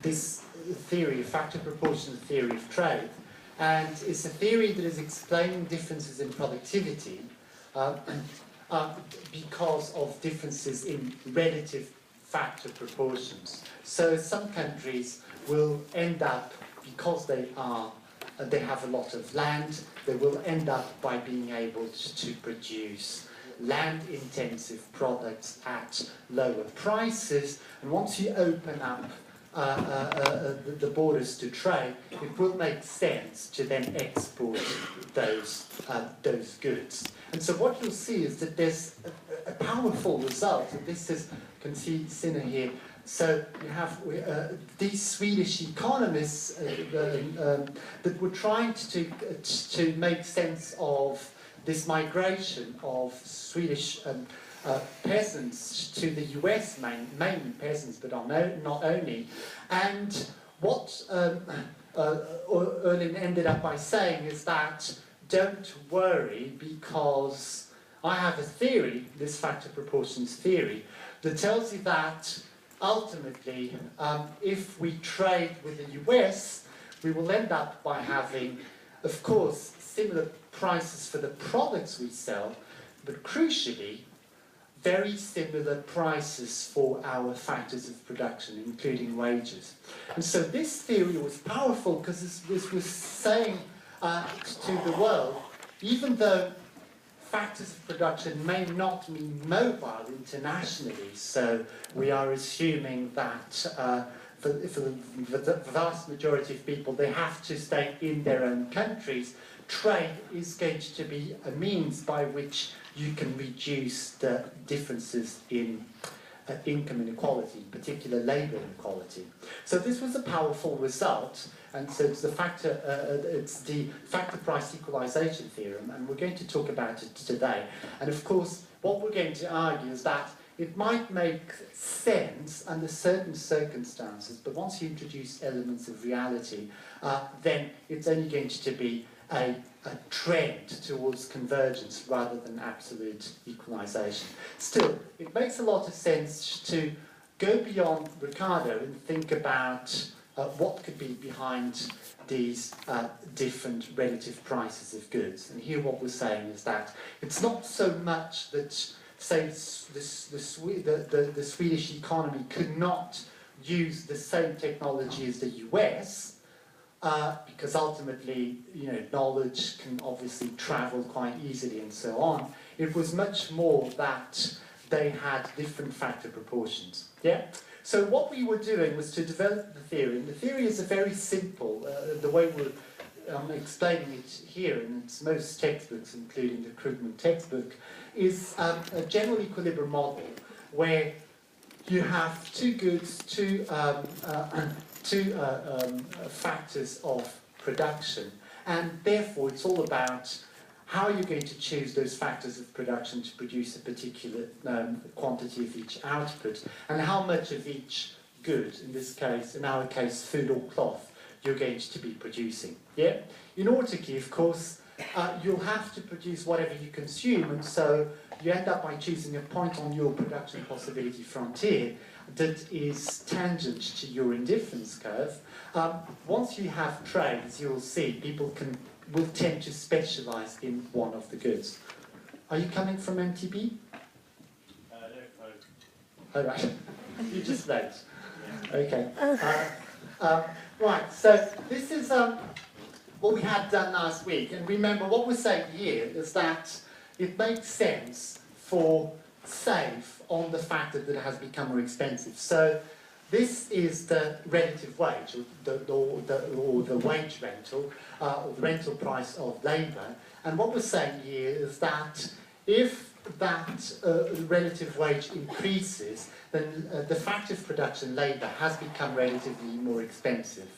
this theory, factor proportional theory of trade, and it's a theory that is explaining differences in productivity because of differences in relative factor proportions. So some countries will end up, because they have a lot of land, they will end up by being able to produce land-intensive products at lower prices. And once you open up the borders to trade, it will make sense to then export those goods. And so what you'll see is that there's a powerful result. And this is, you can see Sinner here. So you have these Swedish economists that were trying to make sense of this migration of Swedish peasants to the US, mainly peasants, but not only. And what Erlin ended up by saying is that don't worry, because I have a theory, this factor proportions theory, that tells you that ultimately, if we trade with the US, we will end up by having, of course, similar prices for the products we sell, but crucially, very similar prices for our factors of production, including wages. And so this theory was powerful because this was saying to the world, even though factors of production may not be mobile internationally, so we are assuming that for the vast majority of people, they have to stay in their own countries. Trade is going to be a means by which you can reduce the differences in income inequality, in particular labour inequality. So this was a powerful result, and so it's the factor price equalisation theorem, and we're going to talk about it today. And of course, what we're going to argue is that it might make sense under certain circumstances, but once you introduce elements of reality, then it's only going to be a trend towards convergence rather than absolute equalisation. Still, it makes a lot of sense to go beyond Ricardo and think about what could be behind these different relative prices of goods. And here what we're saying is that it's not so much that, say, the Swedish economy could not use the same technology as the US, because ultimately, knowledge can obviously travel quite easily and so on. It was much more that they had different factor proportions. Yeah. So what we were doing was to develop the theory, and the theory is a very simple. The way I'm explaining it here in its most textbooks, including the Krugman textbook, is a general equilibrium model where you have two goods, two factors of production, and therefore it's all about how you're going to choose those factors of production to produce a particular quantity of each output, and how much of each good, in our case, food or cloth, you're going to be producing. Yeah? In Autarky, of course, you'll have to produce whatever you consume, and so you end up by choosing a point on your production possibility frontier that is tangent to your indifference curve. Once you have trades, you'll see people will tend to specialise in one of the goods. Are you coming from MTB? No. Oh, right. You just late. Okay. Right, so this is what we had done last week. And remember, what we're saying here is that it makes sense for save on the fact that it has become more expensive. So this is the relative wage, or the wage rental, or the rental price of labour. And what we're saying here is that if that relative wage increases, then the factor of production labour has become relatively more expensive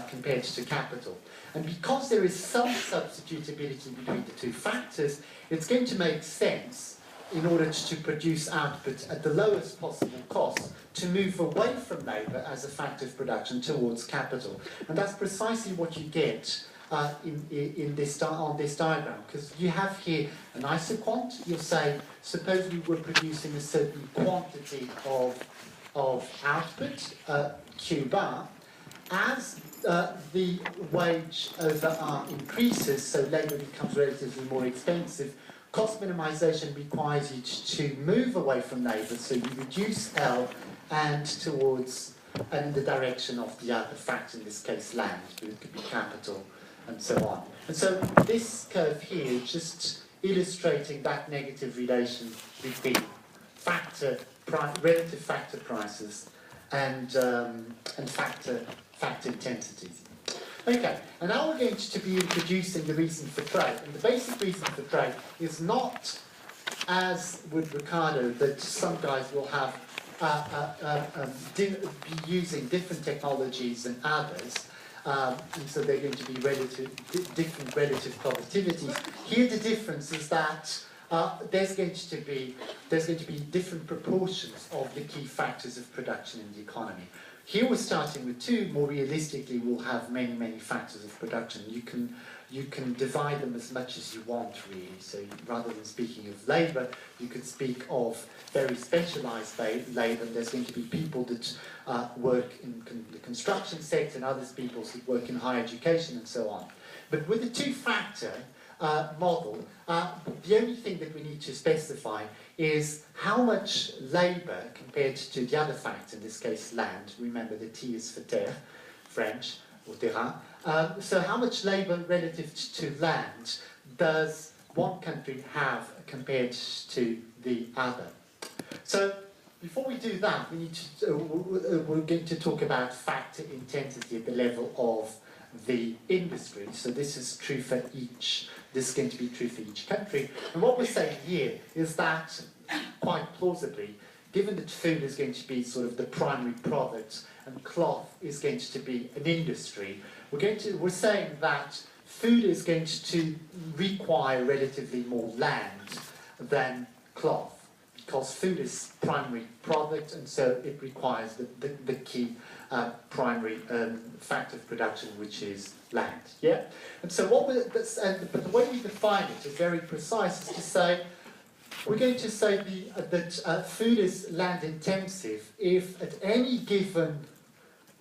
compared to capital. And because there is some substitutability between the two factors, it's going to make sense, in order to produce output at the lowest possible cost, to move away from labour as a factor of production towards capital. And that's precisely what you get on this diagram, because you have here an isoquant. You'll say, suppose we were producing a certain quantity of output Q bar, as the wage over R increases, so labour becomes relatively more expensive, cost minimisation requires you to move away from labour, so you reduce L and towards and in the direction of the other factor, in this case land, but it could be capital, and so on. And so this curve here is just illustrating that negative relation between relative factor prices and factor intensities. Okay, and now we're going to be introducing the reason for trade. And the basic reason for trade is not, as with Ricardo, that some guys will have be using different technologies than others, and so they're going to be different relative productivities. Here the difference is that there's going to be different proportions of the key factors of production in the economy. Here we're starting with 2. More realistically, we'll have many factors of production. You can divide them as much as you want, really. So rather than speaking of labour, you could speak of very specialised labour. There's going to be people that work in the construction sector and others people that work in higher education and so on. But with the 2-factor model, the only thing that we need to specify is how much labour compared to the other factor, in this case land. Remember the T is for terre, French, or terrain. So how much labour relative to land does one country have compared to the other? So before we do that, we need to, we're going to talk about factor intensity at the level of the industry. So this is true for each, this is going to be true for each country. And what we're saying here is that, quite plausibly, given that food is going to be sort of the primary product and cloth is going to be an industry, we're saying that food is going to require relatively more land than cloth, because food is primary product, and so it requires the key primary factor of production, which is land. Yeah, and so but the way we define it is very precise. Is to say we're going to say that food is land intensive if at any given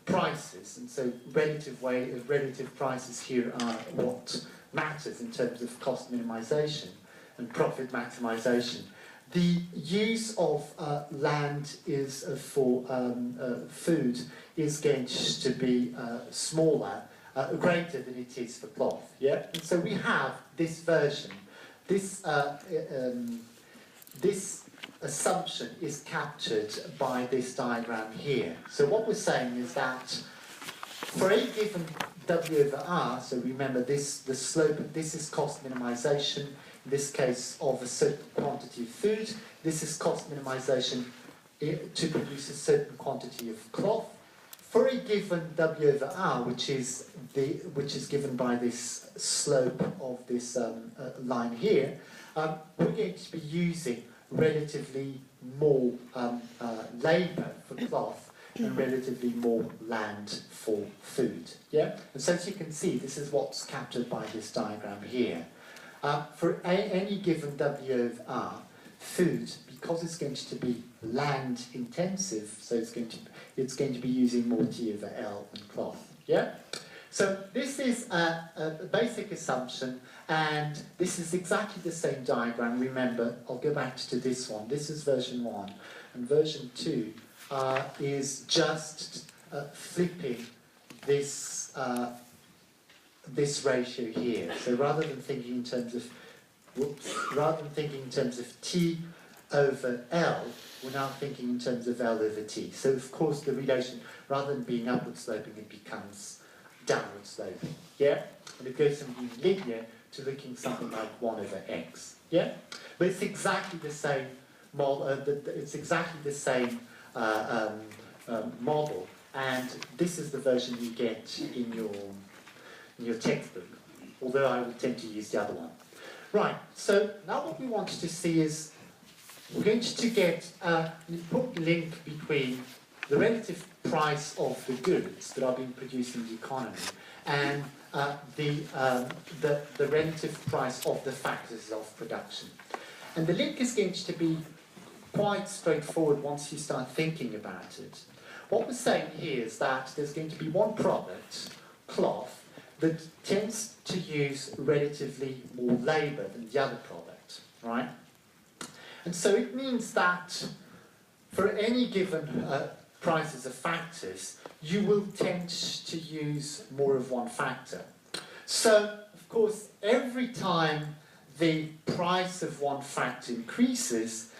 prices, and so relative prices here are what matters in terms of cost minimization and profit maximization. The use of land is for food is going to be smaller, greater than it is for cloth. Yeah, and so we have this version. This assumption is captured by this diagram here. So what we're saying is that for a given W over R, so remember the slope, this is cost minimization, in this case of a certain quantity of food, this is cost minimization to produce a certain quantity of cloth. For a given W over R, which is given by this slope of this line here, we're going to be using relatively more labour for cloth and relatively more land for food. Yeah, and so as you can see, this is what's captured by this diagram here. For any given W over R, food, because it's going to be land intensive, so it's going to be using more T over L than cloth. Yeah. So this is a basic assumption, and this is exactly the same diagram. Remember, I'll go back to this one. This is version 1, and version 2 is just flipping this this ratio here. So rather than thinking in terms of T over L, we're now thinking in terms of L over T. So of course the relation, rather than being upward sloping, it becomes downward sloping. Yeah? And it goes from being linear to looking something like 1 over x. Yeah? But it's exactly the same model, it's exactly the same model, and this is the version you get in your textbook, although I would tend to use the other one. Right, so now what we want to see is we're going to get an important link between the relative price of the goods that are being produced in the economy and the relative price of the factors of production. And the link is going to be quite straightforward once you start thinking about it. what we're saying here is that there's going to be one product, cloth, that tends to use relatively more labour than the other product, right? And so it means that for any given prices of factors, you will tend to use more of one factor. So, of course, every time the price of one factor increases,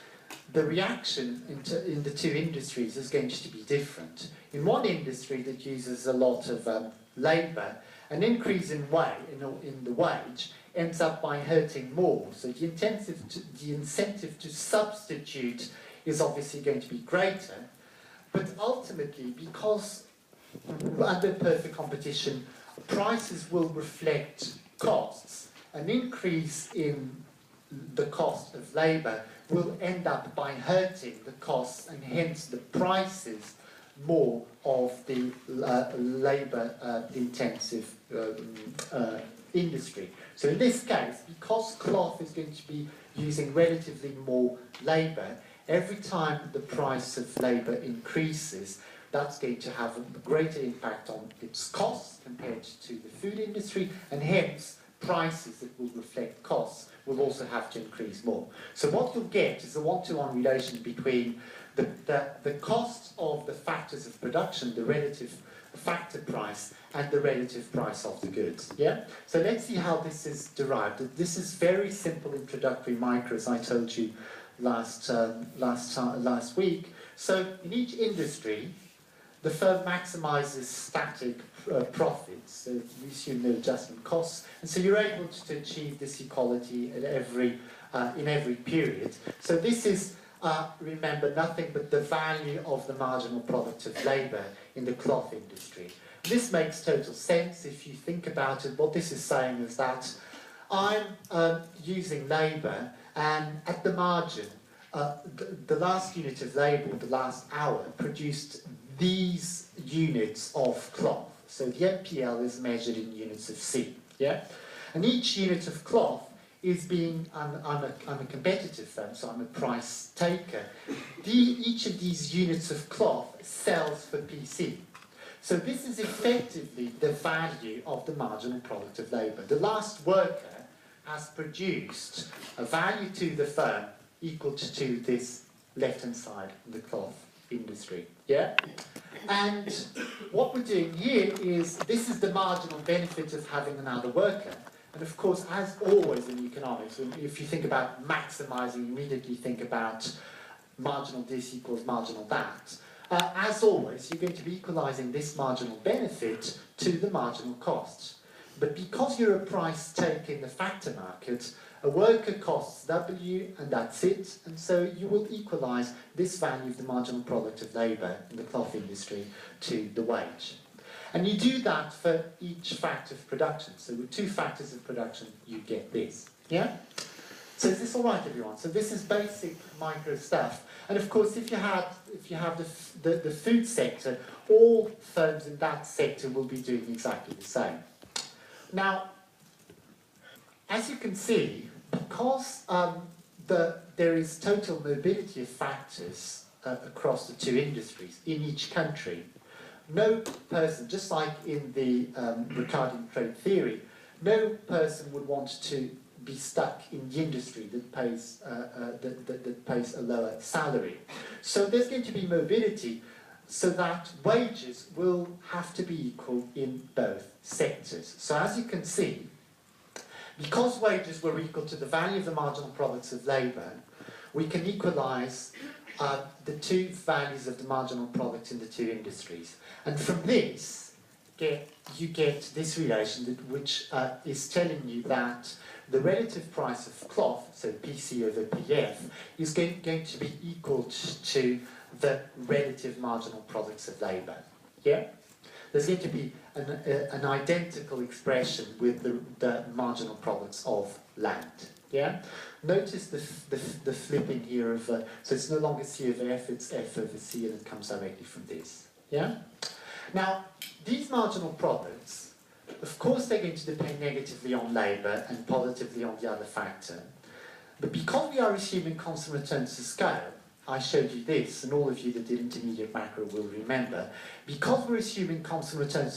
the reaction in the two industries is going to be different. In one industry that uses a lot of labour, an increase in the wage ends up by hurting more. So the incentive to substitute is obviously going to be greater, but ultimately, because under perfect competition, prices will reflect costs. An increase in the cost of labour will end up by hurting the costs and hence the prices more of the labour-intensive industry. So in this case, because cloth is going to be using relatively more labour, every time the price of labour increases, that's going to have a greater impact on its costs compared to the food industry, and hence prices that will reflect costs will also have to increase more. So what you'll get is a one-to-one relation between the cost of the factors of production, the relative factor price, and the relative price of the goods. Yeah? So let's see how this is derived. This is very simple introductory micros I told you last week. So in each industry, the firm maximizes static profits, so we assume no adjustment costs, and so you're able to achieve this equality at in every period. So this is, remember, nothing but the value of the marginal product of labour in the cloth industry. This makes total sense if you think about it. What this is saying is that I'm using labour, and at the margin, the last unit of labour, the last hour, produced these units of cloth. So the MPL is measured in units of C, yeah? And each unit of cloth is being, I'm a competitive firm, so I'm a price taker. Each of these units of cloth sells for PC. So this is effectively the value of the marginal product of labour. The last worker has produced a value to the firm equal to this left-hand side of the cloth industry, yeah? And what we're doing here is, this is the marginal benefit of having another worker. And of course, as always in economics, if you think about maximising, you immediately think about marginal this equals marginal that. As always, you're going to be equalising this marginal benefit to the marginal cost. But because you're a price taker in the factor market, a worker costs W and that's it, and so you will equalise this value of the marginal product of labour in the cloth industry to the wage. And you do that for each factor of production. So with two factors of production, you get this. Yeah? So is this all right, everyone? So this is basic micro stuff. And of course, if you have the food sector, all firms in that sector will be doing exactly the same. Now, as you can see, because there is total mobility of factors across the two industries in each country, no person, just like in the Ricardian trade theory, no person would want to be stuck in the industry that pays a lower salary. So there's going to be mobility so that wages will have to be equal in both sectors. So as you can see, because wages were equal to the value of the marginal products of labour, we can equalise the two values of the marginal product in the two industries. And from this, you get this relation which is telling you that the relative price of cloth, so PC over PF, is going to be equal to the relative marginal products of labour. Yeah? There's going to be an identical expression with the marginal products of land. Yeah? Notice the flipping here of, so it's no longer C over F, it's F over C, and it comes directly from this. Yeah? Now, these marginal products, of course they're going to depend negatively on labour and positively on the other factor. But because we are assuming constant returns to scale, I showed you this, and all of you that did intermediate macro will remember, because we're assuming constant returns